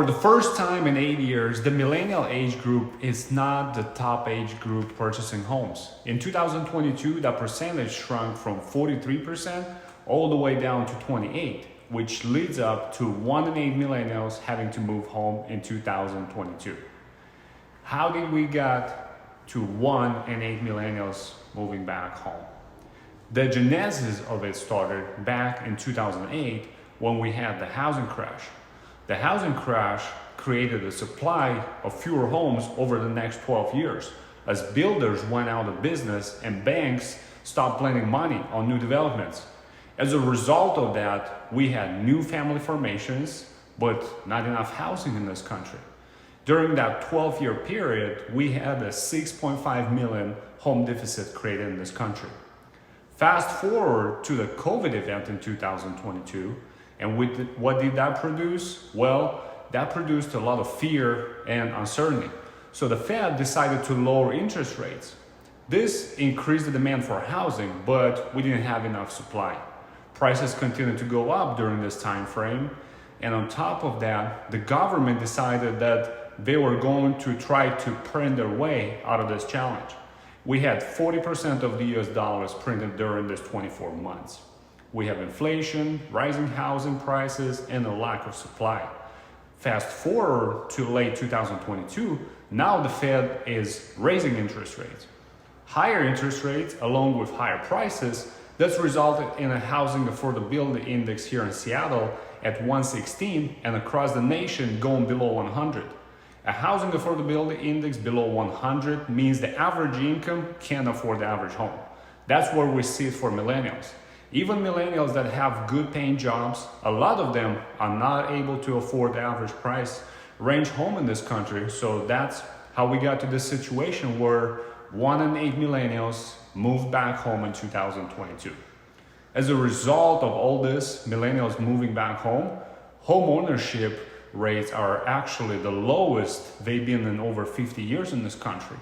For the first time in 8 years, the millennial age group is not the top age group purchasing homes. In 2022, that percentage shrunk from 43% all the way down to 28%, which leads up to 1 in 8 millennials having to move home in 2022. How did we get to 1 in 8 millennials moving back home? The genesis of it started back in 2008 when we had the housing crash. The housing crash created a supply of fewer homes over the next 12 years as builders went out of business and banks stopped lending money on new developments. As a result of that, we had new family formations, but not enough housing in this country. During that 12-year period, we had a 6.5 million home deficit created in this country. Fast forward to the COVID event in 2022, and what did that produce? Well, that produced a lot of fear and uncertainty. So the Fed decided to lower interest rates. This increased the demand for housing, but we didn't have enough supply. Prices continued to go up during this time frame. And on top of that, the government decided that they were going to try to print their way out of this challenge. We had 40% of the US dollars printed during this 24 months. We have inflation, rising housing prices, and a lack of supply. Fast forward to late 2022, now the Fed is raising interest rates. Higher interest rates, along with higher prices, that's resulted in a housing affordability index here in Seattle at 116 and across the nation going below 100. A housing affordability index below 100 means the average income can't afford the average home. That's where we see it for millennials. Even millennials that have good paying jobs, a lot of them are not able to afford the average price range home in this country. So that's how we got to this situation where 1 in 8 millennials moved back home in 2022. As a result of all this, millennials moving back home, home ownership rates are actually the lowest they've been in over 50 years in this country,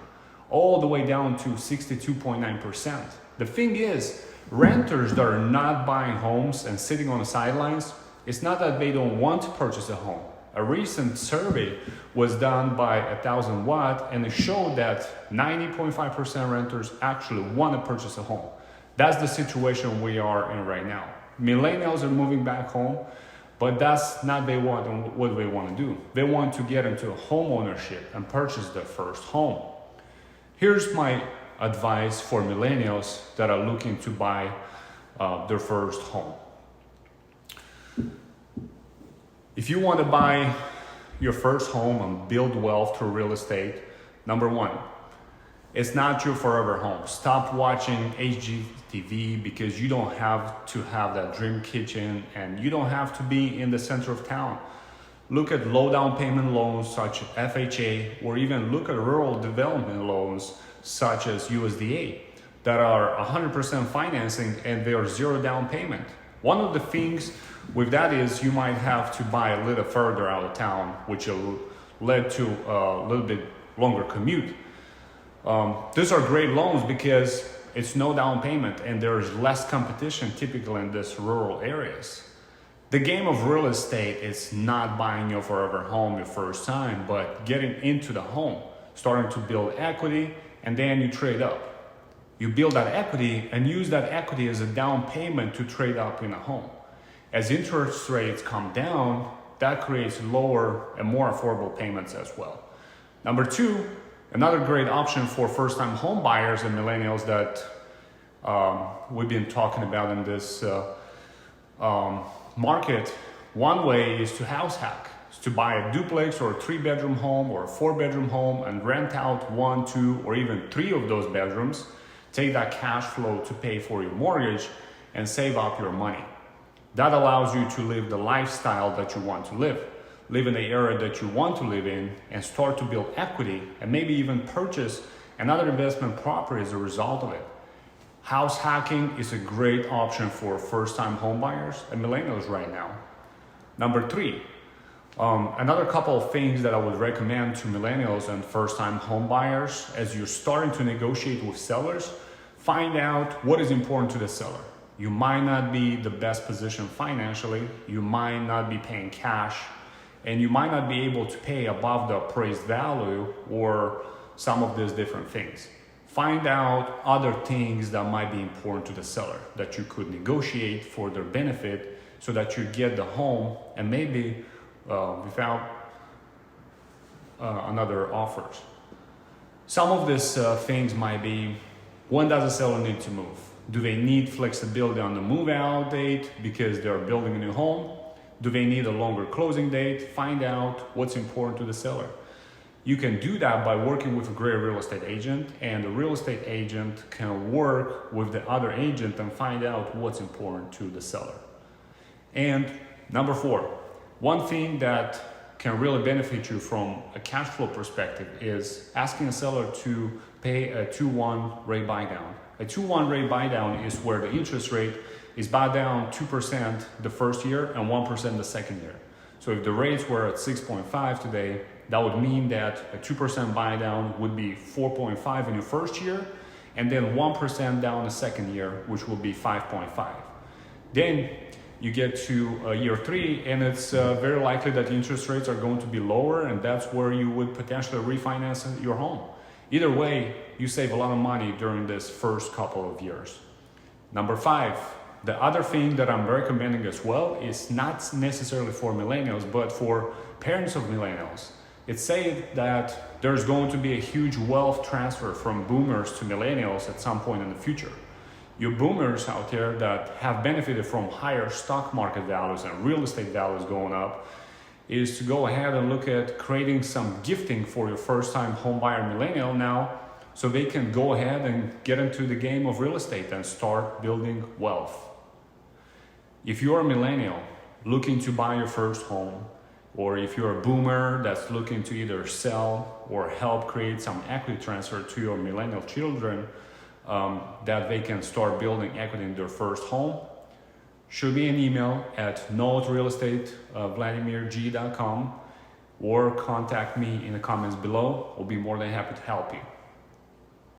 all the way down to 62.9%. The thing is, renters that are not buying homes and sitting on the sidelines, it's not that they don't want to purchase a home. A recent survey was done by 1000 Watt and it showed that 90.5% renters actually want to purchase a home. That's the situation we are in right now. Millennials are moving back home, but that's not what they want to do. They want to get into home ownership and purchase their first home. Here's my advice for millennials that are looking to buy their first home. If you want to buy your first home and build wealth through real estate, number one, it's not your forever home. Stop watching HGTV because you don't have to have that dream kitchen and you don't have to be in the center of town. Look at low down payment loans such as FHA, or even look at rural development loans such as USDA that are 100% financing and they are zero down payment. One of the things with that is you might have to buy a little further out of town, which will lead to a little bit longer commute. These are great loans because it's no down payment and there's less competition typically in these rural areas. The game of real estate is not buying your forever home your first time, but getting into the home, starting to build equity, and then you trade up. You build that equity and use that equity as a down payment to trade up in a home. As interest rates come down, that creates lower and more affordable payments as well. Number two, another great option for first-time home buyers and millennials that we've been talking about in this market, one way is to house hack. To buy a duplex or a 3-bedroom home or a 4-bedroom home and rent out 1, 2, or even 3 of those bedrooms, take that cash flow to pay for your mortgage and save up your money. That allows you to live the lifestyle that you want to live in the area that you want to live in, and start to build equity and maybe even purchase another investment property as a result of it. House hacking is a great option for first-time home buyers and millennials right now. Number three, another couple of things that I would recommend to millennials and first-time home buyers as you're starting to negotiate with sellers, find out what is important to the seller. You might not be the best position financially, you might not be paying cash, and you might not be able to pay above the appraised value or some of these different things. Find out other things that might be important to the seller that you could negotiate for their benefit so that you get the home and maybe without another offers. Some of these things might be, when does the seller need to move? Do they need flexibility on the move out date because they're building a new home? Do they need a longer closing date? Find out what's important to the seller. You can do that by working with a great real estate agent, and the real estate agent can work with the other agent and find out what's important to the seller. And number 4, one thing that can really benefit you from a cash flow perspective is asking a seller to pay a 2-1 rate buy down. A 2-1 rate buy down is where the interest rate is bought down 2% the first year and 1% the second year. So if the rates were at 6.5 today, that would mean that a 2% buy down would be 4.5 in your first year, and then 1% down the second year, which will be 5.5. Then you get to year 3, and it's very likely that interest rates are going to be lower, and that's where you would potentially refinance your home. Either way, you save a lot of money during this first couple of years. Number 5, the other thing that I'm recommending as well is not necessarily for millennials, but for parents of millennials. It's said that there's going to be a huge wealth transfer from boomers to millennials at some point in the future. You boomers out there that have benefited from higher stock market values and real estate values going up is to go ahead and look at creating some gifting for your first time home buyer millennial now, so they can go ahead and get into the game of real estate and start building wealth. If you're a millennial looking to buy your first home, or if you're a boomer that's looking to either sell or help create some equity transfer to your millennial children, that they can start building equity in their first home, shoot me an email at noterealestate@vladimirg.com or contact me in the comments below. I'll be more than happy to help you.